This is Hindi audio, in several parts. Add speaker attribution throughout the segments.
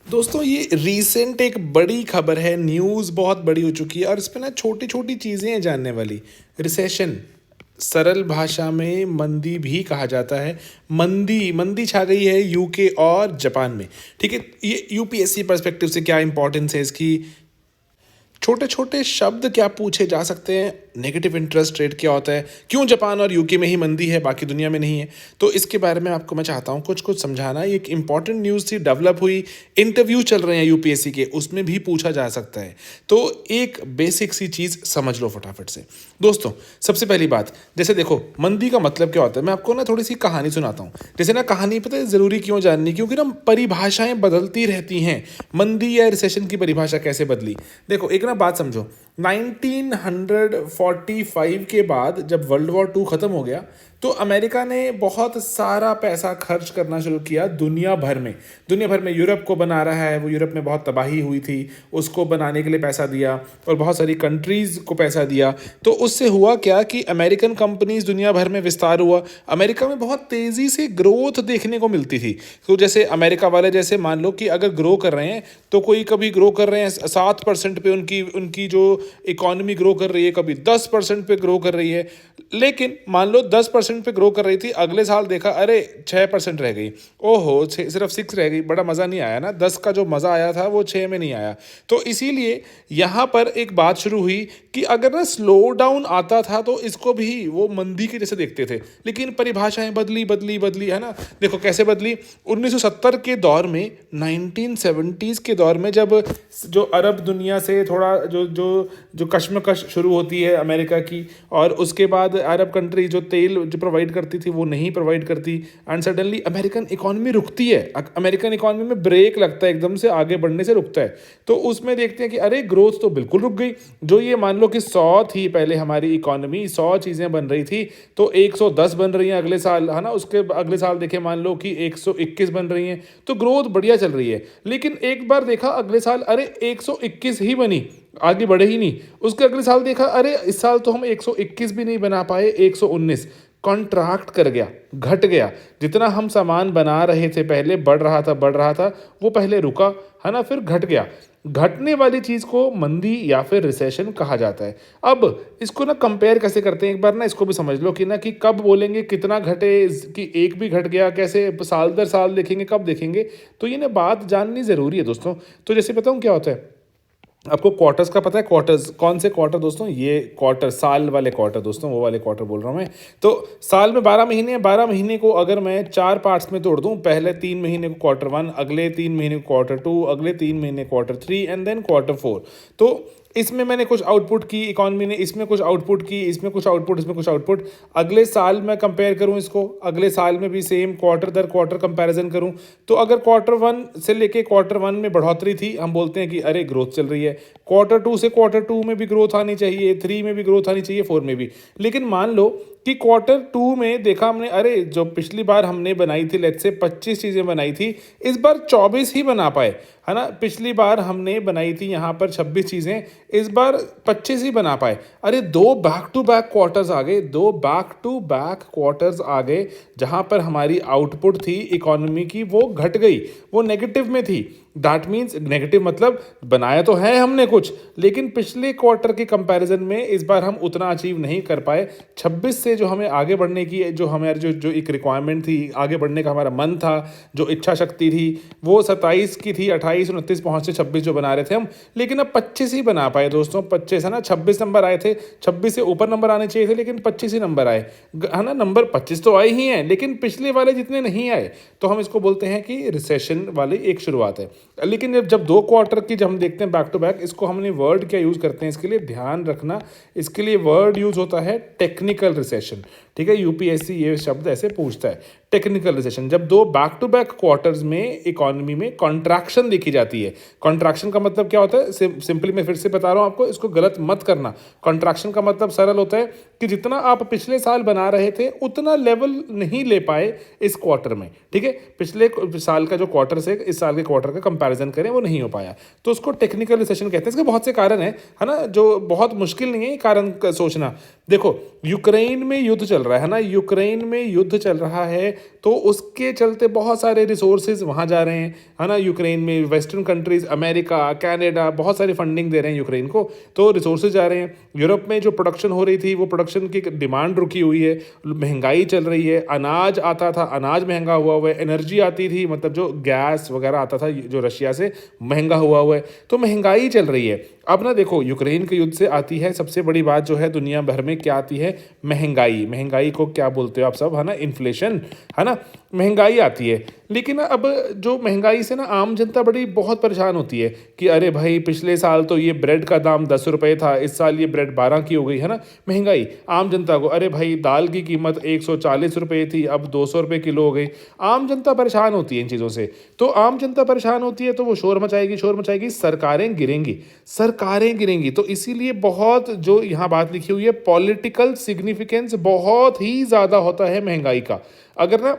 Speaker 1: दोस्तों ये रीसेंट एक बड़ी खबर है, न्यूज़ बहुत बड़ी हो चुकी है और इसमें ना छोटी छोटी चीज़ें हैं जानने वाली। रिसेशन, सरल भाषा में मंदी भी कहा जाता है। मंदी मंदी छा गई है यूके और जापान में। ठीक है, ये यूपीएससी पर्सपेक्टिव से क्या इंपॉर्टेंस है इसकी, छोटे छोटे शब्द क्या पूछे जा सकते हैं, नेगेटिव इंटरेस्ट रेट क्या होता है, क्यों जापान और यूके में ही मंदी है बाकी दुनिया में नहीं है। तो इसके बारे में आपको मैं चाहता हूँ कुछ कुछ समझाना। ये एक इंपॉर्टेंट न्यूज़ थी, डेवलप हुई, इंटरव्यू चल रहे हैं यूपीएससी के, उसमें भी पूछा जा सकता है। तो एक बेसिक सी चीज़ समझ लो फटाफट से। दोस्तों सबसे पहली बात, जैसे देखो मंदी का मतलब क्या होता है, मैं आपको ना थोड़ी सी कहानी सुनाता हूँ। जैसे ना कहानी पता है ज़रूरी क्यों जाननी, क्योंकि ना परिभाषाएं बदलती रहती हैं। मंदी या रिसेशन की परिभाषा कैसे बदली, देखो एक ना बात समझो। 1945 के बाद जब वर्ल्ड वॉर टू ख़त्म हो गया तो अमेरिका ने बहुत सारा पैसा खर्च करना शुरू किया दुनिया भर में। दुनिया भर में यूरोप को बना रहा है, वो यूरोप में बहुत तबाही हुई थी, उसको बनाने के लिए पैसा दिया और बहुत सारी कंट्रीज़ को पैसा दिया। तो उससे हुआ क्या कि अमेरिकन कंपनीज दुनिया भर में विस्तार हुआ। अमेरिका में बहुत तेज़ी से ग्रोथ देखने को मिलती थी। तो जैसे अमेरिका वाले, जैसे मान लो कि अगर ग्रो कर रहे हैं तो कोई कभी ग्रो कर रहे हैं 7% पे, उनकी उनकी जो इकॉनमी ग्रो कर रही है, कभी 10% पे ग्रो कर रही है। लेकिन मान लो 10% पे ग्रो कर रही थी, अगले साल देखा अरे 6% रह गई, ओहो सिर्फ 6 रह गई, बड़ा मज़ा नहीं आया ना। 10 का जो मज़ा आया था वो 6 में नहीं आया। तो इसीलिए यहाँ पर एक बात शुरू हुई कि अगर ना स्लो डाउन आता था तो इसको भी वो मंदी के जैसे देखते थे। लेकिन परिभाषाएं बदली बदली बदली, है ना। देखो कैसे बदली। 1970 के दौर में, 1970s के दौर में, जब जो अरब दुनिया से थोड़ा जो जो जो कश्मकश शुरू होती है अमेरिका की, और उसके बाद अरब कंट्री जो तेल जो प्रोवाइड करती थी वो नहीं प्रोवाइड करती, एंड सडनली अमेरिकन इकॉनमी रुकती है। अमेरिकन इकॉनमी में ब्रेक लगता है, एकदम से आगे बढ़ने से रुकता है। तो उसमें देखते हैं कि अरे ग्रोथ तो बिल्कुल रुक गई। जो ये मान लो कि 100 थी पहले हमारी इकॉनमी, 100 चीज़ें बन रही थी, तो 110 बन रही हैं अगले साल, है ना। उसके अगले साल देखें मान लो कि 121 बन रही हैं, तो ग्रोथ बढ़िया चल रही है। लेकिन एक बार देखा अगले साल अरे 121 ही बनी, आगे बढ़े ही नहीं। उसके अगले साल देखा अरे इस साल तो हम 121 भी नहीं बना पाए, 119। कॉन्ट्रैक्ट कर गया, घट गया। जितना हम सामान बना रहे थे पहले, बढ़ रहा था, वो पहले रुका, है ना, फिर घट गया। घटने वाली चीज़ को मंदी या फिर रिसेशन कहा जाता है। अब इसको ना कंपेयर कैसे करते हैं, एक बार ना इसको भी समझ लो कि ना कि कब बोलेंगे कितना घटे, कि एक भी घट गया कैसे, साल दर साल देखेंगे, कब देखेंगे। तो ये ना बात जाननी ज़रूरी है दोस्तों। तो जैसे बताऊँ क्या होता है, आपको क्वार्टर्स का पता है। क्वार्टर्स कौन से क्वार्टर दोस्तों, ये क्वार्टर साल वाले क्वार्टर दोस्तों, वो वाले क्वार्टर बोल रहा हूँ मैं। तो साल में 12 महीने हैं, 12 महीने को अगर मैं 4 पार्ट्स में तोड़ दूँ, पहले 3 महीने को क्वार्टर 1, अगले 3 महीने को क्वार्टर 2, अगले 3 महीने क्वार्टर 3 एंड देन क्वार्टर 4। तो इसमें मैंने कुछ आउटपुट की, इकॉनमी ने इसमें कुछ आउटपुट की, इसमें कुछ आउटपुट, इसमें कुछ आउटपुट। अगले साल मैं कंपेयर करूं इसको, अगले साल में भी सेम क्वार्टर दर क्वार्टर कंपैरिजन करूं, तो अगर क्वार्टर 1 से लेके क्वार्टर 1 में बढ़ोतरी थी, हम बोलते हैं कि अरे ग्रोथ चल रही है। क्वार्टर 2 से क्वार्टर 2 में भी ग्रोथ आनी चाहिए, 3 में भी ग्रोथ आनी चाहिए, 4 में भी। लेकिन मान लो कि क्वार्टर 2 में देखा हमने अरे जो पिछली बार हमने बनाई थी, लेट्स से 25 चीज़ें बनाई थी, इस बार 24 ही बना पाए, है ना। पिछली बार हमने बनाई थी यहाँ पर 26 चीज़ें, इस बार 25 ही बना पाए। अरे 2 बैक टू बैक क्वार्टर्स आ गए, 2 बैक टू बैक क्वार्टर्स आ गए जहाँ पर हमारी आउटपुट थी इकोनॉमी की वो घट गई, वो नेगेटिव में थी। दैट मीन्स नेगेटिव मतलब बनाया तो है हमने कुछ, लेकिन पिछले क्वार्टर के कंपैरिजन में इस बार हम उतना अचीव नहीं कर पाए। 26 से जो हमें आगे बढ़ने की, जो हमारी जो एक रिक्वायरमेंट थी, आगे बढ़ने का हमारा मन था, जो इच्छा शक्ति थी, वो 27 की थी, 28 29 पहुँचे 26 जो बना रहे थे हम, लेकिन अब 25 ही बना पाए दोस्तों। 25 है ना, 26 नंबर आए थे, 26 से ऊपर नंबर आने चाहिए थे, लेकिन 25 ही नंबर आए, है ना। नंबर 25 तो आए ही हैं, लेकिन पिछले वाले जितने नहीं आए, तो हम इसको बोलते हैं कि रिसेशन वाली एक शुरुआत है। लेकिन जब 2 क्वार्टर की जब हम देखते हैं बैक टू बैक, इसको हमने वर्ड क्या यूज़ करते हैं, इसके लिए ध्यान रखना, इसके लिए वर्ड यूज़ होता है टेक्निकल रिसेशन। ठीक है, यूपीएससी ये शब्द ऐसे पूछता है, टेक्निकल रिसेशन। जब 2 बैक टू बैक क्वार्टर्स में इकोनॉमी में कॉन्ट्रैक्शन देखी जाती है। कॉन्ट्रैक्शन का मतलब क्या होता है, सिंपली मैं फिर से बता रहा हूँ आपको, इसको गलत मत करना। कॉन्ट्रैक्शन का मतलब सरल होता है कि जितना आप पिछले साल बना रहे थे उतना लेवल नहीं ले पाए इस क्वार्टर में। ठीक है, पिछले साल का जो क्वार्टर से इस साल के क्वार्टर का कंपैरिजन करें, वो नहीं हो पाया, तो उसको टेक्निकल रिसेशन कहते हैं। इसके बहुत से कारण है ना, जो बहुत मुश्किल नहीं है कारण सोचना। देखो, यूक्रेन में युद्ध चल रहा है ना, यूक्रेन में युद्ध चल रहा है, तो उसके चलते बहुत सारे रिसोर्सेज वहाँ जा रहे हैं, है ना। यूक्रेन में वेस्टर्न कंट्रीज, अमेरिका, कनाडा बहुत सारी फंडिंग दे रहे हैं यूक्रेन को, तो रिसोर्सेज जा रहे हैं। यूरोप में जो प्रोडक्शन हो रही थी, वो प्रोडक्शन की डिमांड रुकी हुई है, महंगाई चल रही है, अनाज आता था, अनाज महंगा हुआ है, एनर्जी आती थी, मतलब जो गैस वगैरह आता था जो रशिया से, महंगा हुआ है, तो महंगाई चल रही है। अब ना देखो, यूक्रेन के युद्ध से आती है सबसे बड़ी बात जो है दुनिया भर में, क्या आती है? महंगाई। महंगाई को क्या बोलते हो आप सब, है ना? इन्फ्लेशन, है ना। महंगाई आती है, लेकिन अब जो महंगाई से ना आम जनता बड़ी बहुत परेशान होती है कि अरे भाई, पिछले साल तो ये ब्रेड का दाम 10 रुपये था, इस साल ये ब्रेड 12 की हो गई, है ना। महंगाई आम जनता को, अरे भाई दाल की कीमत 140 रुपये थी, अब 200 रुपये किलो हो गई। आम जनता परेशान होती है इन चीज़ों से, तो आम जनता परेशान होती है तो वो शोर मचाएगी, शोर मचाएगी, सरकारें गिरेंगी, सरकारें गिरेंगी। तो इसीलिए बहुत जो यहाँ बात लिखी हुई है, पॉलिटिकल सिग्निफिकेंस बहुत ही ज़्यादा होता है महंगाई का। अगर ना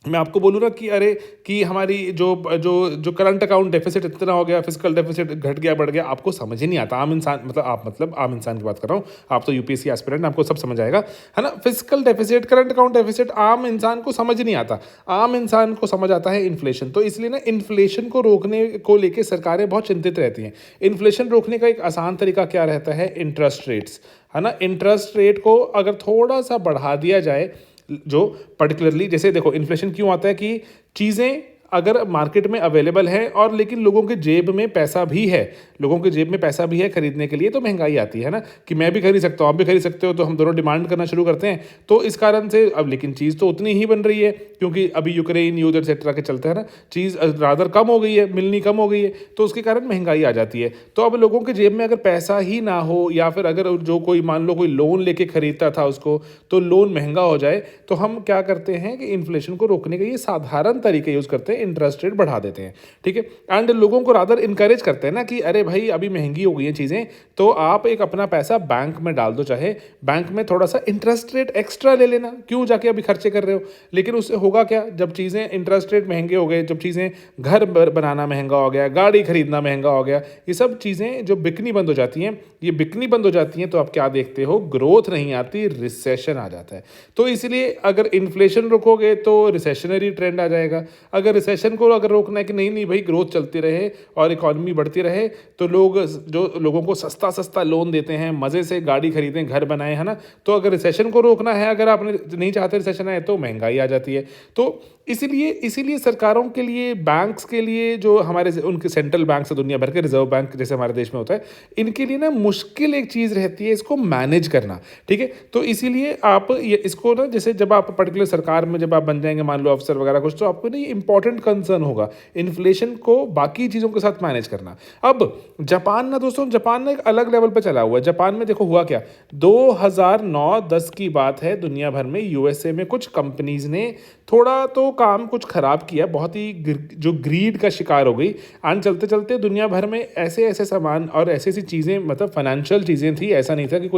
Speaker 1: मैं आपको बोलूँ ना कि अरे कि हमारी जो जो जो करंट अकाउंट डेफिसिट इतना हो गया, फिजिकल डेफिसिट घट गया, बढ़ गया, आपको समझ ही नहीं आता। आम इंसान, मतलब आम इंसान की बात कर रहा हूँ, आप तो यूपीएससी एस्पिरेंट, आपको सब समझ आएगा, है ना। Physical deficit, current account deficit आम इंसान को समझ नहीं आता। आम इंसान को समझ आता है इन्फ्लेशन। तो इसलिए ना इन्फ्लेशन को रोकने को लेकर सरकारें बहुत चिंतित रहती हैं। इन्फ्लेशन रोकने का एक आसान तरीका क्या रहता है? इंटरेस्ट रेट्स, है ना। इंटरेस्ट रेट को अगर थोड़ा सा बढ़ा दिया जाए, जो पर्टिकुलरली, जैसे देखो इन्फ्लेशन क्यों आता है कि चीज़ें अगर मार्केट में अवेलेबल है और लेकिन लोगों के जेब में पैसा भी है, लोगों के जेब में पैसा भी है खरीदने के लिए, तो महंगाई आती है ना, कि मैं भी खरीद सकता हूँ, आप भी खरीद सकते हो, तो हम दोनों डिमांड करना शुरू करते हैं। तो इस कारण से अब लेकिन चीज़ तो उतनी ही बन रही है, क्योंकि अभी यूक्रेन युद्ध एक्सेट्रा के चलते हैं ना, चीज़ रादर कम हो गई है, मिलनी कम हो गई है, तो उसके कारण महंगाई आ जाती है। तो अब लोगों के जेब में अगर पैसा ही ना हो, या फिर अगर जो कोई मान लो कोई लोन लेके खरीदता था उसको, तो लोन महंगा हो जाए, तो हम क्या करते हैं कि इन्फ्लेशन को रोकने के ये साधारण तरीके यूज़ करते हैं, इंटरेस्ट रेट बढ़ा देते हैं, ठीक है। एंड लोगों को रादर इनकरेज करते हैं ना कि अरे भाई अभी महंगी हो गई हैं चीज़ें, तो आप एक अपना पैसा बैंक में डाल दो, चाहे बैंक में थोड़ा सा इंटरेस्ट रेट एक्स्ट्रा ले लेना, क्यों जाके अभी खर्चे कर रहे हो। लेकिन उससे होगा क्या, जब चीज़ें इंटरेस्ट रेट महंगे हो गए, जब चीज़ें घर बनाना महंगा हो गया, गाड़ी खरीदना महंगा हो गया, ये सब चीज़ें जो बिकनी बंद हो जाती हैं, ये बिकनी बंद हो जाती हैं, तो आप क्या देखते हो? ग्रोथ नहीं आती, रिसेशन आ जाता है। तो इसलिए अगर इन्फ्लेशन रोकोगे तो रिसेशनरी ट्रेंड आ जाएगा। अगर रिसेशन को अगर रोकना है कि नहीं नहीं भाई ग्रोथ चलती रहे और इकोनॉमी बढ़ती रहे, तो लोगों को सस्ता सस्ता लोन देते हैं, मज़े से गाड़ी खरीदें, घर बनाएं, है ना। तो अगर रिसेशन को रोकना है, अगर आपने नहीं चाहते रिसेशन आए, तो महंगाई आ जाती है। तो इसीलिए सरकारों के लिए, बैंक्स के लिए, जो हमारे उनके सेंट्रल बैंक से दुनिया भर के, रिजर्व बैंक जैसे हमारे देश में होता है, इनके लिए ना मुश्किल एक चीज़ रहती है इसको मैनेज करना, ठीक है। तो इसीलिए आप ये इसको ना, जैसे जब आप पर्टिकुलर सरकार में जब आप बन जाएंगे, मान लो अफसर वगैरह कुछ, तो आपको ना ये इंपॉर्टेंट कंसर्न होगा इन्फ्लेशन को बाकी चीज़ों के साथ मैनेज करना। अब जापान ना दोस्तों, जापान ना एक अलग लेवल पर चला हुआ है। जापान में देखो हुआ क्या, 2009-10 की बात है, दुनिया भर में यूएसए में कुछ कंपनीज ने थोड़ा तो काम कुछ खराब किया, बहुत ही जो ग्रीड का शिकार हो गई, एंड चलते चलते दुनिया भर में ऐसे ऐसे सामान और ऐसी ऐसी चीज़ें, मतलब फाइनेंशियल चीज़ें थी, ऐसा नहीं था कि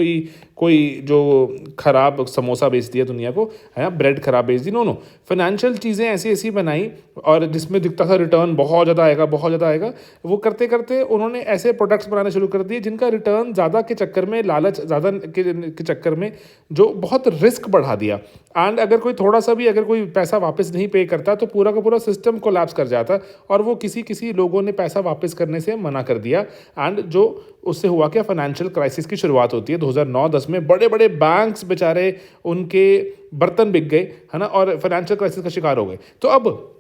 Speaker 1: कोई जो खराब समोसा बेच दिया दुनिया को, है ब्रेड खराब बेच दी, नो, फाइनेंशियल चीज़ें ऐसी ऐसी बनाई और जिसमें दिखता था रिटर्न बहुत ज़्यादा आएगा, बहुत ज़्यादा आएगा। वो करते करते उन्होंने ऐसे प्रोडक्ट्स बनाने शुरू कर दिए जिनका रिटर्न ज़्यादा के चक्कर में, लालच ज़्यादा के चक्कर में, जो बहुत रिस्क बढ़ा दिया। एंड अगर कोई थोड़ा सा भी, अगर कोई पैसा वापस नहीं पे करता, तो पूरा का पूरा सिस्टम कोलैप्स कर जाता, और वो किसी लोगों ने पैसा वापस करने से मना कर दिया। एंड जो उससे हुआ क्या, फाइनेंशियल क्राइसिस की शुरुआत होती है 2009-10 में। बड़े बड़े बैंक्स बेचारे, उनके बर्तन बिक गए, है ना, और फाइनेंशियल क्राइसिस का शिकार हो गए। तो अब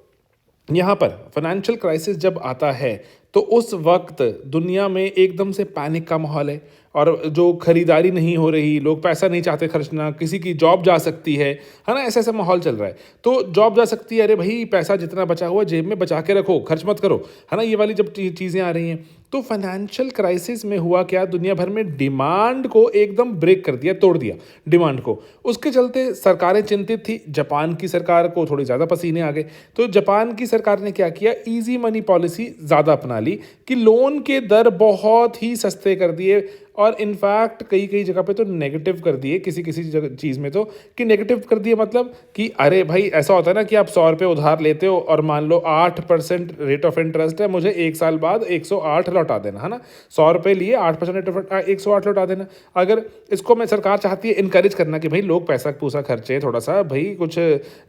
Speaker 1: यहाँ पर फाइनेंशियल क्राइसिस जब आता है, तो उस वक्त दुनिया में एकदम से पैनिक का माहौल है, और जो खरीदारी नहीं हो रही, लोग पैसा नहीं चाहते खर्चना, किसी की जॉब जा सकती है ना, ऐसा ऐसा माहौल चल रहा है। तो जॉब जा सकती है, अरे भाई पैसा जितना बचा हुआ जेब में बचा के रखो, खर्च मत करो, है ना, ये वाली जब चीज़ें आ रही हैं। तो फाइनेंशियल क्राइसिस में हुआ क्या, दुनिया भर में डिमांड को एकदम ब्रेक कर दिया, तोड़ दिया डिमांड को। उसके चलते सरकारें चिंतित थी। जापान की सरकार को थोड़ी ज़्यादा पसीने आ गए, तो जापान की सरकार ने क्या किया, ईजी मनी पॉलिसी ज़्यादा अपना ली, कि लोन के दर बहुत ही सस्ते कर दिए, और इनफैक्ट कई कई जगह पे तो नेगेटिव कर दिए, किसी किसी जगह चीज़ में तो, कि नेगेटिव कर दिए मतलब कि अरे भाई ऐसा होता है ना कि आप 100 रुपये उधार लेते हो और मान लो 8% रेट ऑफ इंटरेस्ट है, मुझे 1 साल बाद 108 लौटा देना है ना। 100 रुपये लिए 8% रेट ऑफ 108 लौटा देना। अगर इसको मैं सरकार चाहती है इनकरेज करना कि भाई लोग पैसा पूसा खर्चे थोड़ा सा, भाई कुछ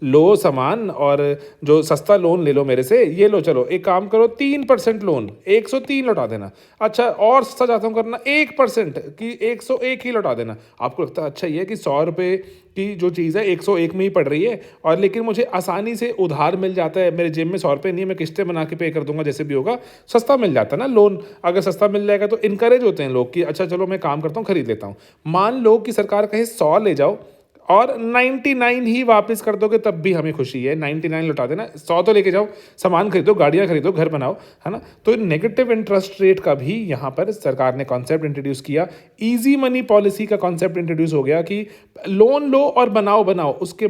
Speaker 1: लो सामान और जो सस्ता लोन ले लो मेरे से, ये लो चलो एक काम करो 3% लोन 103 लौटा देना। अच्छा और सस्ता चाहता हूँ करना 1% कि 101 ही लौटा देना। आपको लगता है अच्छा ये है कि 100 रुपये की जो चीज़ है 101 में ही पड़ रही है और लेकिन मुझे आसानी से उधार मिल जाता है, मेरे जेब में 100 रुपये नहीं है, मैं किस्तें बना के पे कर दूंगा जैसे भी होगा, सस्ता मिल जाता है ना लोन। अगर सस्ता मिल जाएगा तो इनकरेज होते हैं लोग कि अच्छा चलो मैं काम करता हूँ खरीद लेता हूँ। मान लो कि सरकार कहे 100 ले जाओ और 99 ही वापस कर दोगे तब भी हमें खुशी है, 99 लौटा देना, 100 तो लेके जाओ, सामान खरीदो, गाड़ियाँ खरीदो, घर बनाओ, है ना। तो नेगेटिव इंटरेस्ट रेट का भी यहाँ पर सरकार ने कॉन्सेप्ट इंट्रोड्यूस किया। इजी मनी पॉलिसी का कॉन्सेप्ट इंट्रोड्यूस हो गया कि लोन लो और बनाओ बनाओ। उसके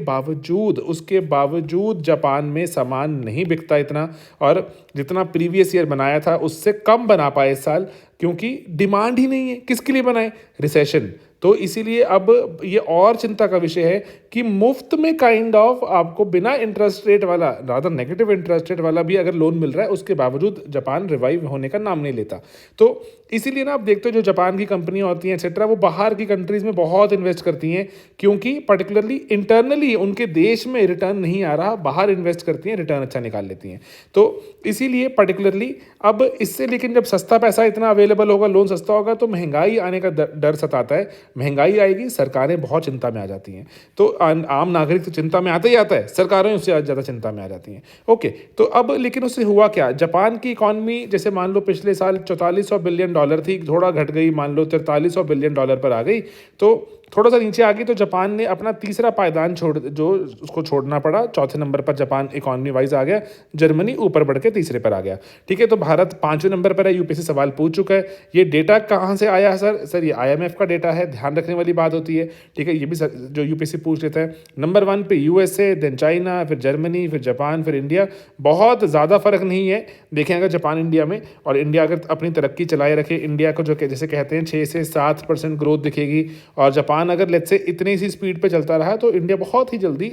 Speaker 1: बावजूद जापान में सामान नहीं बिकता इतना, और जितना प्रीवियस ईयर बनाया था उससे कम बना पाए इस साल, क्योंकि डिमांड ही नहीं है। किसके लिए बनाए? रिसेशन। तो इसीलिए अब ये और चिंता का विषय है कि मुफ्त में काइंड ऑफ आपको बिना इंटरेस्ट रेट वाला, रादर नेगेटिव इंटरेस्ट रेट वाला भी अगर लोन मिल रहा है, उसके बावजूद जापान रिवाइव होने का नाम नहीं लेता। तो इसीलिए ना आप देखते हो जो जापान की कंपनियां होती हैं एक्सेट्रा, वो बाहर की कंट्रीज में बहुत इन्वेस्ट करती हैं, क्योंकि पर्टिकुलरली इंटरनली उनके देश में रिटर्न नहीं आ रहा, बाहर इन्वेस्ट करती हैं, रिटर्न अच्छा निकाल लेती हैं। तो इसीलिए पर्टिकुलरली अब इससे, लेकिन जब सस्ता पैसा इतना अवेलेबल होगा, लोन सस्ता होगा, तो महंगाई आने का डर सताता है। महंगाई आएगी, सरकारें बहुत चिंता में आ जाती हैं। तो आम नागरिक तो चिंता में आता ही आता है, सरकारें उससे ज़्यादा चिंता में आ जाती हैं। ओके, तो अब लेकिन उससे हुआ क्या? जापान की इकॉनमी जैसे मान लो पिछले साल 4400 बिलियन डॉलर थी, थोड़ा घट गई, मान लो 4300 बिलियन डॉलर पर आ गई, तो थोड़ा सा नीचे आ गई। तो जापान ने अपना तीसरा पायदान उसको छोड़ना पड़ा। चौथे नंबर पर जापान इकॉनमी वाइज आ गया, जर्मनी ऊपर बढ़ के तीसरे पर आ गया। ठीक है, तो भारत 5वें नंबर पर है। यूपीएससी सवाल पूछ चुका है, ये डेटा कहाँ से आया है सर? ये IMF का डेटा है, ध्यान रखने वाली बात होती है। ठीक है, ये भी जो यूपीएससी पूछ लेता है। नंबर 1 पे USA, देन चाइना, फिर जर्मनी, फिर जापान, फिर इंडिया। बहुत ज़्यादा फर्क नहीं है देखें अगर जापान इंडिया में, और इंडिया अगर अपनी तरक्की चलाए रखे, इंडिया को जो जैसे कहते हैं 6 से 7% ग्रोथ दिखेगी, और जापान अगर लेट्स से इतनी सी स्पीड पे चलता रहा तो इंडिया बहुत ही जल्दी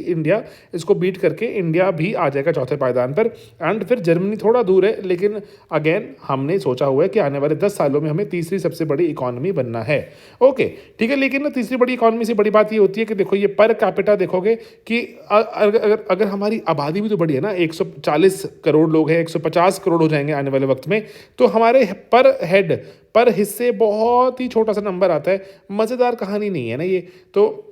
Speaker 1: इसको बीट करके इंडिया भी आ जाएगा चौथे पायदान पर। एंड फिर जर्मनी थोड़ा दूर है, लेकिन अगेन हमने सोचा हुआ है कि आने वाले 10 सालों में हमें तीसरी सबसे बड़ी इकोनॉमी बनना है। ओके ठीक है, लेकिन ना तीसरी बड़ी इकोनॉमी से बड़ी बात ये होती है कि देखो ये पर कैपिटा देखोगे कि अगर हमारी आबादी भी तो बड़ी है ना, 140 करोड़ लोग हैं, 150 करोड़ हो जाएंगे आने वाले वक्त में, तो हमारे पर हिस्से बहुत ही छोटा सा नंबर आता है। मज़ेदार कहानी नहीं है ना ये। तो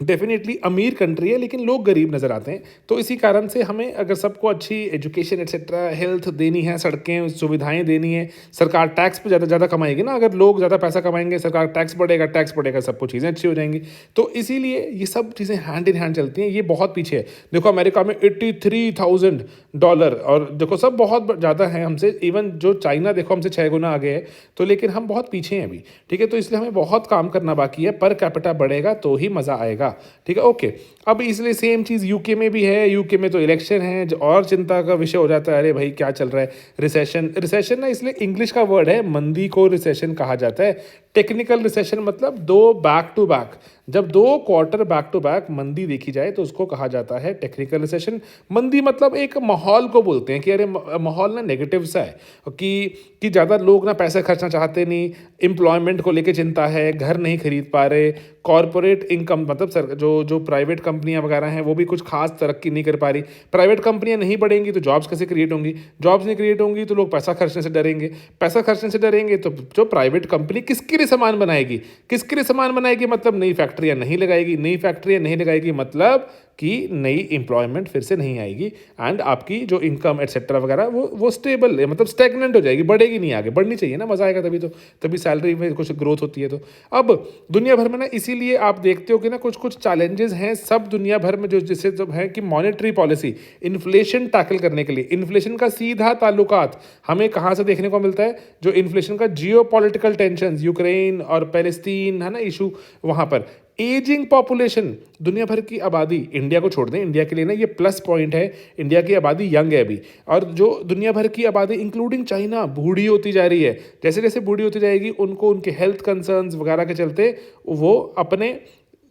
Speaker 1: डेफिनेटली अमीर कंट्री है, लेकिन लोग गरीब नज़र आते हैं। तो इसी कारण से हमें अगर सबको अच्छी एजुकेशन एक्सेट्रा, हेल्थ देनी है, सड़कें सुविधाएं देनी है, सरकार टैक्स पे ज़्यादा कमाएगी ना। अगर लोग ज़्यादा पैसा कमाएंगे, सरकार टैक्स बढ़ेगा, सबको चीज़ें अच्छी हो जाएंगी। तो इसीलिए ये सब चीज़ें हैंड इन हैंड चलती हैं। ये बहुत पीछे है। देखो अमेरिका में $83,000, और देखो सब बहुत ज़्यादा है हमसे। इवन जो चाइना देखो हमसे 6 गुना आगे है। तो लेकिन हम बहुत पीछे हैं अभी। ठीक है, तो इसलिए हमें बहुत काम करना बाकी है। पर कैपिटा बढ़ेगा तो ही मज़ा आएगा। ठीक है, ओके। अब इसलिए सेम चीज़ यूके में भी है। यूके में तो इलेक्शन है, जो और चिंता का विषय हो जाता है। अरे भाई क्या चल रहा है? रिसेशन ना, इसलिए इंग्लिश का वर्ड है, मंदी को रिसेशन कहा जाता है। टेक्निकल रिसेशन मतलब 2 बैक टू बैक, जब 2 क्वार्टर बैक टू बैक मंदी देखी जाए तो उसको कहा जाता है टेक्निकल रिसेशन। मंदी मतलब एक माहौल को बोलते हैं कि अरे माहौल ना नेगेटिव सा है, कि ज़्यादा लोग ना पैसे खर्चना चाहते नहीं, एम्प्लॉयमेंट को लेके चिंता है, घर नहीं खरीद पा रहे, कॉरपोरेट इनकम मतलब जो प्राइवेट कंपनियां वगैरह हैं वो भी कुछ खास तरक्की नहीं कर पा रही। प्राइवेट कंपनियां नहीं बढ़ेंगी तो जॉब्स कैसे क्रिएट होंगी? जॉब्स नहीं क्रिएट होंगी तो लोग पैसा खर्चने से डरेंगे। तो जो प्राइवेट कंपनी किसके लिए सामान बनाएगी? मतलब नई फैक्ट्रियां नहीं लगाएगी, मतलब कि नई एम्प्लॉयमेंट फिर से नहीं आएगी, एंड आपकी जो इनकम एटसेट्रा वगैरह वो स्टेबल है, मतलब स्टैग्नेंट हो जाएगी, बढ़ेगी नहीं आगे। बढ़नी चाहिए ना, मजा आएगा तभी सैलरी में कुछ ग्रोथ होती है। तो अब दुनिया भर में ना, इसीलिए आप देखते हो कि ना कुछ चैलेंजेस हैं सब दुनिया भर में, जो जिससे जब है कि मॉनेटरी पॉलिसी, इन्फ्लेशन टैकल करने के लिए। इन्फ्लेशन का सीधा ताल्लुकात हमें कहाँ से देखने को मिलता है? जो इन्फ्लेशन का जियोपॉलिटिकल टेंशन, यूक्रेन और पैलेस्टीन है ना इशू, वहाँ पर एजिंग पॉपुलेशन, दुनिया भर की आबादी, इंडिया को छोड़ दें, इंडिया के लिए ना ये प्लस पॉइंट है, इंडिया की आबादी यंग है अभी, और जो दुनिया भर की आबादी इंक्लूडिंग चाइना बूढ़ी होती जा रही है, जैसे जैसे बूढ़ी होती जाएगी उनको उनके हेल्थ कंसर्न्स वगैरह के चलते वो अपने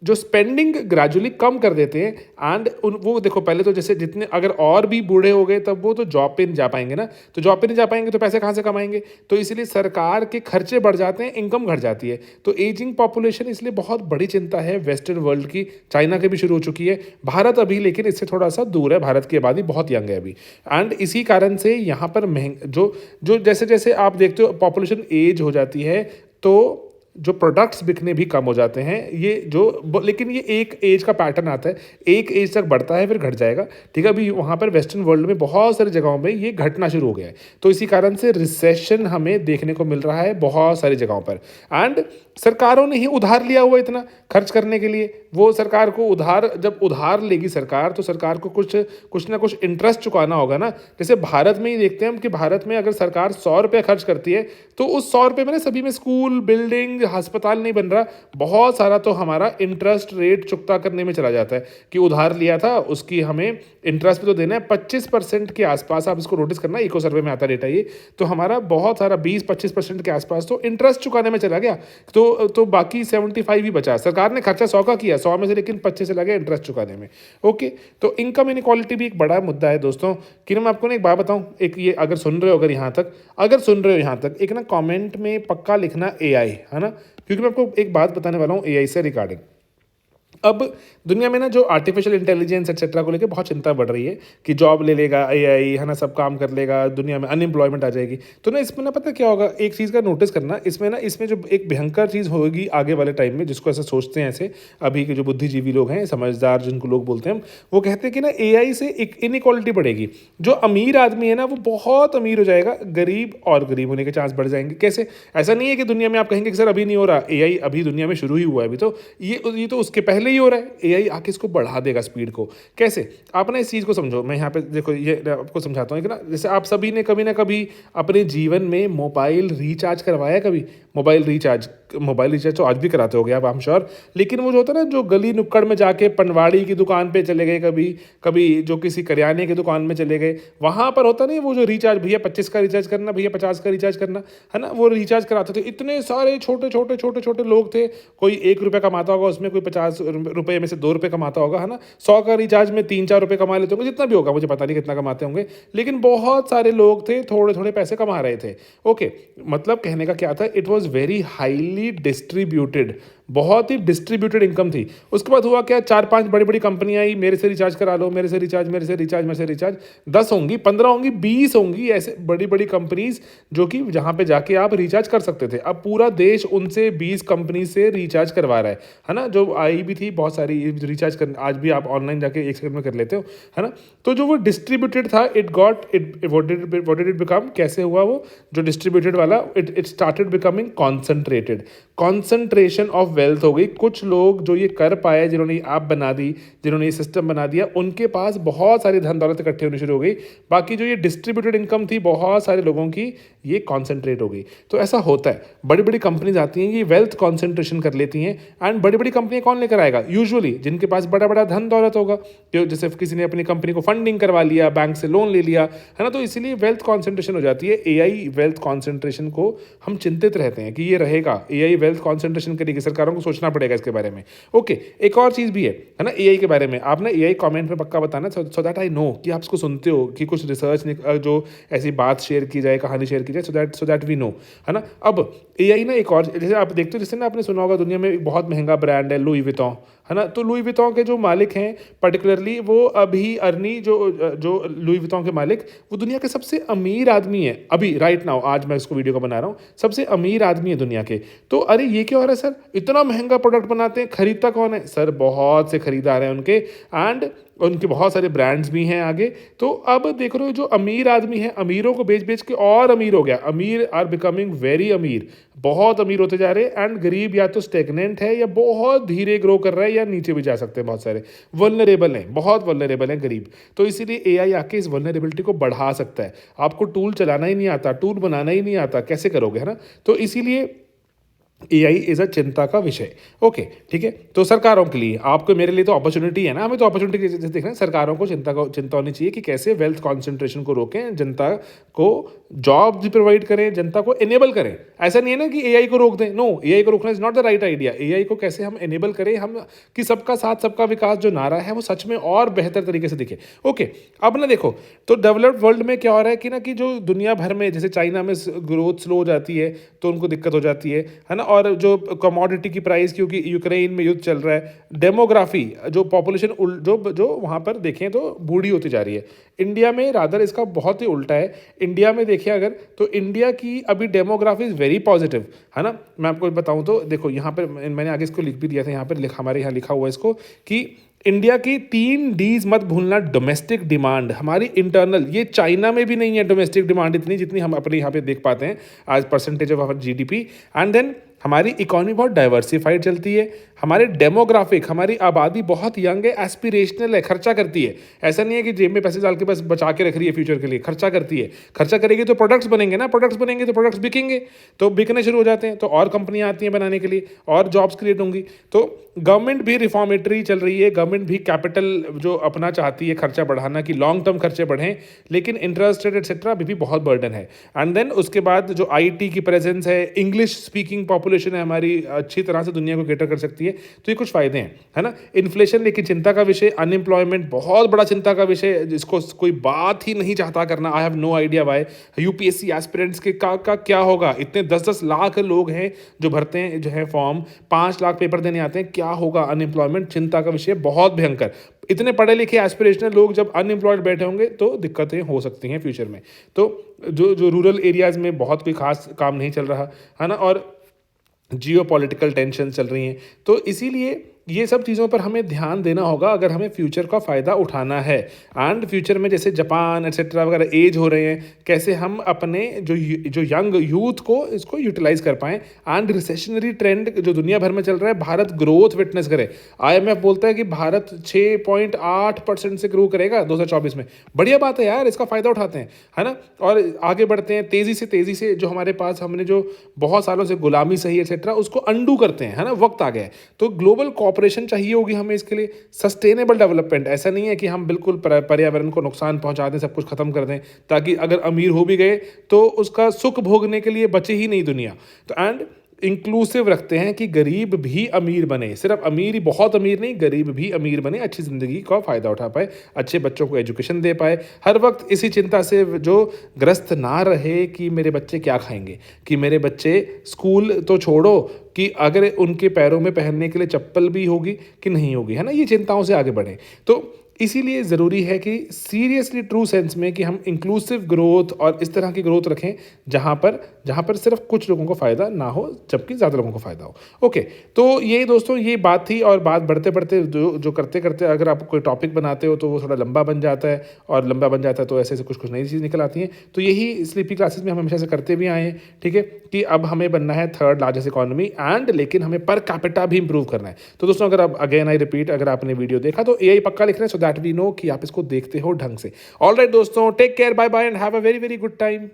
Speaker 1: जो स्पेंडिंग ग्रेजुअली कम कर देते हैं। एंड उन वो देखो, पहले तो जैसे जितने अगर और भी बूढ़े हो गए तब वो तो जॉब पे नहीं जा पाएंगे ना, तो जॉब पे नहीं जा पाएंगे तो पैसे कहाँ से कमाएंगे, तो इसलिए सरकार के खर्चे बढ़ जाते हैं, इनकम घट जाती है। तो एजिंग पॉपुलेशन इसलिए बहुत बड़ी चिंता है वेस्टर्न वर्ल्ड की, चाइना की भी शुरू हो चुकी है, भारत अभी लेकिन इससे थोड़ा सा दूर है, भारत की आबादी बहुत यंग है अभी। एंड इसी कारण से यहाँ पर महंग जो जो जैसे जैसे आप देखते हो पॉपुलेशन एज हो जाती है तो जो प्रोडक्ट्स बिकने भी कम हो जाते हैं, ये जो लेकिन ये एक एज का पैटर्न आता है, एक एज तक बढ़ता है फिर घट जाएगा, ठीक है। अभी वहाँ पर वेस्टर्न वर्ल्ड में बहुत सारी जगहों में ये घटना शुरू हो गया है, तो इसी कारण से रिसेशन हमें देखने को मिल रहा है बहुत सारी जगहों पर। एंड सरकारों ने ही उधार लिया हुआ इतना खर्च करने के लिए, वो सरकार को उधार, जब उधार लेगी सरकार तो सरकार को कुछ ना कुछ इंटरेस्ट चुकाना होगा ना। जैसे भारत में ही देखते हैं हम कि भारत में अगर सरकार 100 रुपये खर्च करती है तो उस 100 रुपये में ना सभी में स्कूल, बिल्डिंग, अस्पताल नहीं बन रहा, बहुत सारा तो हमारा इंटरेस्ट रेट चुकता करने में चला जाता है कि उधार लिया था उसकी हमें इंटरेस्ट पे तो देना है 25% के आसपास, आप इसको नोटिस करना, इको सर्वे में आता डेटा ये, तो हमारा बहुत सारा 20-25% के आसपास तो इंटरेस्ट चुकाने में चला गया, तो बाकी 75 ही बचा। सरकार ने खर्चा 100 का किया, 100 में से लेकिन 25 से लगे इंटरेस्ट चुकाने में। ओके, तो इनकम इनइक्वालिटी भी एक बड़ा मुद्दा है दोस्तों। कि मैं आपको ना एक बात बताऊं, एक ये अगर सुन रहे हो, अगर सुन रहे हो यहाँ तक, एक ना कमेंट में पक्का लिखना एआई, है ना, क्योंकि मैं आपको एक बात बताने वाला हूँ एआई से रिगार्डिंग। अब दुनिया में ना जो आर्टिफिशियल इंटेलिजेंस एक्सेट्रा को लेकर बहुत चिंता बढ़ रही है कि जॉब ले लेगा एआई, है ना, सब काम कर लेगा, दुनिया में अनएम्प्लॉयमेंट आ जाएगी। तो ना इसमें ना पता क्या होगा, एक चीज़ का नोटिस करना, इसमें जो एक भयंकर चीज़ होगी आगे वाले टाइम में, जिसको ऐसा सोचते हैं, ऐसे अभी के जो बुद्धिजीवी लोग हैं, समझदार जिनको लोग बोलते हैं, वो कहते हैं कि ना एआई से एक इनइक्वालिटी बढ़ेगी। जो अमीर आदमी है ना वो बहुत अमीर हो जाएगा, गरीब और गरीब होने के चांस बढ़ जाएंगे। कैसे? ऐसा नहीं है कि दुनिया में आप कहेंगे कि सर अभी नहीं हो रहा, एआई अभी दुनिया में शुरू ही हुआ है, अभी तो ये तो उसके पहले ही हो रहा है। एआई आके इसको बढ़ा देगा स्पीड को। कैसे? आप ना इस चीज़ को समझो, मैं यहाँ पे देखो ये आपको समझाता हूँ कि ना, जैसे आप सभी ने कभी ना कभी अपने जीवन में मोबाइल रिचार्ज करवाया, कभी मोबाइल रिचार्ज तो आज भी कराते होगे आप, आई एम श्योर। लेकिन वो जो होता है ना, जो गली नुक्कड़ में जाके पनवाड़ी की दुकान पे चले गए, कभी जो किसी करियाने की दुकान में चले गए, वहाँ पर होता नहीं वो जो रिचार्ज, भैया 25 का रिचार्ज करना, भैया 50 का रिचार्ज करना, है ना, वो रिचार्ज कराते थे। इतने सारे छोटे छोटे लोग थे, कोई 1 रुपये कमाता होगा उसमें, कोई 50 रुपये में से 2 रुपये कमाता होगा, है ना, 100 का रिचार्ज में 3-4 रुपये कमा लेते होंगे, जितना भी होगा मुझे पता नहीं कितना कमाते होंगे, लेकिन बहुत सारे लोग थे थोड़े थोड़े पैसे कमा रहे थे। ओके, मतलब कहने का क्या था, it was very highly distributed, बहुत ही डिस्ट्रीब्यूटेड इनकम थी। उसके बाद हुआ क्या, 4-5 बड़ी बड़ी कंपनियां आई, मेरे से रिचार्ज करा लो, मेरे से रिचार्ज, 10 होंगी, 15 होंगी, 20 होंगी, ऐसे बड़ी बड़ी कंपनीज जो कि जहां पे जाके आप रिचार्ज कर सकते थे। अब पूरा देश उनसे 20 कंपनी से रिचार्ज करवा रहा है ना, जो आई भी थी बहुत सारी रिचार्ज कर, आज भी आप ऑनलाइन जाके 1 सेकंड में कर लेते हो, है ना। तो जो वो डिस्ट्रीब्यूटेड था, व्हाट डिड इट बिकम, कैसे हुआ वो जो डिस्ट्रीब्यूटेड वाला, it started becoming concentrated, concentration of wealth हो गई। कुछ लोग जो ये कर पाए, जिन्होंने ऐप बना दी, जिन्होंने ये सिस्टम बना दिया, उनके पास बहुत सारी धन दौलत इकट्ठे होनी शुरू हो गई। बाकी जो ये डिस्ट्रीब्यूटेड इनकम थी बहुत सारे लोगों की, ये कॉन्सेंट्रेट हो गई। तो ऐसा होता है, बड़ी बड़ी कंपनीज आती हैं, ये वेल्थ कॉन्सेंट्रेशन कर लेती हैं। एंड बड़ी बड़ी कंपनियां कौन लेकर आएगा? यूजुअली जिनके पास बड़ा बड़ा धन दौलत होगा, जो जैसे किसी ने अपनी कंपनी को फंडिंग करवा लिया, बैंक से लोन ले लिया, है ना, तो इसीलिए वेल्थ कॉन्सेंट्रेशन हो जाती है। एआई वेल्थ कॉन्सेंट्रेशन को हम चिंतित रहते हैं कि ये रहेगा, एआई वेल्थ कॉन्सेंट्रेशन करेगी, सरकारों को सोचना पड़ेगा इसके बारे में। ओके, एक और चीज़ भी है ना एआई के बारे में, आप ना एआई कमेंट में पक्का बताना, सो दैट आई नो कि आप इसको सुनते हो, कि कुछ रिसर्च जो ऐसी बात शेयर की जाए, कहानी शेयर की जाए, सो दैट वी नो, है ना। अब एआई ना एक और, जैसे आप देखते हो, जैसे ना आपने सुना होगा दुनिया में एक बहुत महंगा ब्रांड है लुई विटॉन, है ना, तो लुई विटॉन के जो मालिक हैं पर्टिकुलरली, वो अभी अर्नी जो लुई विटॉन के मालिक, वो दुनिया के सबसे अमीर आदमी है अभी, राइट नाउ, आज मैं इसको वीडियो को बना रहा हूँ, सबसे अमीर आदमी है दुनिया के। तो अरे ये क्या हो रहा है सर, इतना महंगा प्रोडक्ट बनाते हैं, खरीदता कौन है सर? बहुत से खरीदार हैं उनके, एंड उनके बहुत सारे ब्रांड्स भी हैं आगे। तो अब देख रहे हो जो अमीर आदमी है, अमीरों को बेच बेच के और अमीर हो गया, अमीर आर बिकमिंग वेरी अमीर, बहुत अमीर होते जा रहे हैं। एंड गरीब या तो स्टेगनेंट है या बहुत धीरे ग्रो कर रहा है, या नीचे भी जा सकते हैं, बहुत सारे वल्नरेबल हैं, बहुत वल्नरेबल हैं गरीब। तो इसीलिए एआई आके इस वल्नरेबिलिटी को बढ़ा सकता है। आपको टूल चलाना ही नहीं आता, टूल बनाना ही नहीं आता, कैसे करोगे, है ना। तो इसीलिए एआई इज़ अ चिंता का विषय। ओके, ठीक है। तो सरकारों के लिए, आपको मेरे लिए तो अपॉर्चुनिटी है ना, हमें तो अपॉर्चुनिटी की जैसे देख रहे हैं, सरकारों को चिंता होनी चाहिए कि कैसे वेल्थ कॉन्सेंट्रेशन को रोकें, जनता को जॉब भी प्रोवाइड करें, जनता को इनेबल करें। ऐसा नहीं है ना कि एआई को रोक दें, नो, एआई को रोकना is not the right idea. AI को कैसे हम इनेबल करें, हम कि सबका साथ सबका विकास जो नारा है वो सच में और बेहतर तरीके से दिखे। ओके, अब ना देखो, तो डेवलप्ड वर्ल्ड में क्या हो रहा है कि ना कि जो दुनिया भर में जैसे चाइना में ग्रोथ स्लो हो जाती है तो उनको दिक्कत हो जाती है ना। और जो कमोडिटी की प्राइस, क्योंकि यूक्रेन में युद्ध चल रहा है, डेमोग्राफी, जो पॉपुलेशन जो जो वहाँ पर देखें तो बूढ़ी होती जा रही है। इंडिया में रादर इसका बहुत ही उल्टा है। इंडिया में देखें अगर, तो इंडिया की अभी डेमोग्राफी इज़ वेरी पॉजिटिव, है ना। मैं आपको बताऊं तो देखो, यहाँ पर मैंने आगे इसको लिख भी दिया था, यहाँ पर हमारे यहाँ लिखा हुआ है इसको कि इंडिया की 3 Ds मत भूलना। डोमेस्टिक डिमांड हमारी इंटरनल, ये चाइना में भी नहीं है डोमेस्टिक डिमांड इतनी जितनी हम अपने यहाँ पे देख पाते हैं आज percentage of our GDP. And then हमारी इकोनॉमी बहुत डाइवर्सिफाइड चलती है, हमारे डेमोग्राफिक, हमारी आबादी बहुत यंग है, एस्पिरेशनल है, खर्चा करती है। ऐसा नहीं है कि जेब में पैसे डाल के बस बचा के रख रही है फ्यूचर के लिए, खर्चा करती है। खर्चा करेगी तो प्रोडक्ट्स बनेंगे ना, प्रोडक्ट्स बनेंगे तो प्रोडक्ट्स बिकेंगे, तो बिकने शुरू हो जाते हैं, तो और कंपनियां आती हैं बनाने के लिए, और जॉब्स क्रिएट होंगी। तो गवर्नमेंट भी रिफॉर्मेटरी चल रही है, गवर्नमेंट भी कैपिटल जो अपना चाहती है खर्चा बढ़ाना, कि लॉन्ग टर्म खर्चे बढ़ें, लेकिन इंटरेस्ट रेट एक्सेट्रा अभी भी बहुत बर्डन है। एंड देन उसके बाद जो आईटी की प्रेजेंस है, इंग्लिश स्पीकिंग पॉपुलेशन है हमारी, अच्छी तरह से दुनिया को केटर कर सकती है, तो ये कुछ फायदे हैं, है ना। इन्फ्लेशन लेकिन चिंता का विषय, अनएम्प्लॉयमेंट बहुत बड़ा चिंता का विषय, जिसको कोई बात ही नहीं चाहता करना। I have no idea why UPSC aspirants के का क्या होगा। इतने 10-10 लाख लोग हैं जो भरते हैं, जो है फॉर्म, 5 लाख पेपर देने आते हैं, क्या होगा। अनएम्प्लॉयमेंट चिंता का विषय बहुत भयंकर। इतने पढ़े लिखे एस्पिरेशनल लोग जब अनएम्प्लॉयड बैठे होंगे तो दिक्कतें हो सकती हैं फ्यूचर में। तो जो जो रूरल एरियाज़ में बहुत कोई खास काम नहीं चल रहा, है ना, और जियो पॉलिटिकल टेंशन चल रही हैं, तो इसीलिए ये सब चीज़ों पर हमें ध्यान देना होगा अगर हमें फ्यूचर का फ़ायदा उठाना है। एंड फ्यूचर में जैसे जापान एट्सेट्रा वगैरह एज हो रहे हैं, कैसे हम अपने जो यंग यूथ को इसको यूटिलाइज कर पाएँ। एंड रिसेशनरी ट्रेंड जो दुनिया भर में चल रहा है, भारत ग्रोथ विटनेस करे। आईएमएफ बोलता है कि भारत 6.8% से ग्रो करेगा 2024 में। बढ़िया बात है यार, इसका फ़ायदा उठाते हैं, है ना, और आगे बढ़ते हैं तेज़ी से जो हमारे पास हमने जो बहुत सालों से गुलामी सही एट्सेट्रा उसको अंडू करते हैं, है ना। वक्त आ गया है, तो ग्लोबल ऑपरेशन चाहिए होगी हमें इसके लिए। सस्टेनेबल डेवलपमेंट, ऐसा नहीं है कि हम बिल्कुल पर्यावरण को नुकसान पहुंचा दें, सब कुछ खत्म कर दें, ताकि अगर अमीर हो भी गए तो उसका सुख भोगने के लिए बचे ही नहीं दुनिया। तो एंड इंक्लूसिव रखते हैं कि गरीब भी अमीर बने, सिर्फ अमीर ही, बहुत अमीर नहीं, गरीब भी अमीर बने, अच्छी ज़िंदगी का फ़ायदा उठा पाए, अच्छे बच्चों को एजुकेशन दे पाए। हर वक्त इसी चिंता से जो ग्रस्त ना रहे कि मेरे बच्चे क्या खाएंगे, कि मेरे बच्चे स्कूल तो छोड़ो, कि अगर उनके पैरों में पहनने के लिए चप्पल भी होगी कि नहीं होगी, है ना। ये चिंताओं से आगे बढ़ें। तो इसीलिए ज़रूरी है कि सीरियसली ट्रू सेंस में कि हम इंक्लूसिव ग्रोथ और इस तरह की ग्रोथ रखें जहाँ पर सिर्फ कुछ लोगों को फ़ायदा ना हो जबकि ज़्यादा लोगों को फ़ायदा हो। ओके, तो ये दोस्तों ये बात थी, और बात बढ़ते बढ़ते जो करते करते अगर आप कोई टॉपिक बनाते हो तो वो थोड़ा लंबा बन जाता है, और लंबा बन जाता है तो ऐसे ऐसे कुछ नई चीज़ निकल आती हैं। तो यही स्लीपी क्लासेस में हम हमेशा से करते भी आए हैं, ठीक है, कि अब हमें बनना है 3rd लार्जेस्ट इकोनॉमी, एंड लेकिन हमें पर कैपिटा भी इंप्रूव करना है। तो दोस्तों अगर आप, अगेन आई रिपीट, अगर आपने वीडियो देखा तो एआई पक्का लिख रहे हैं, सो दैट वी नो कि आप इसको देखते हो ढंग से। ऑल राइट दोस्तों, take care, bye bye and have a very very good time.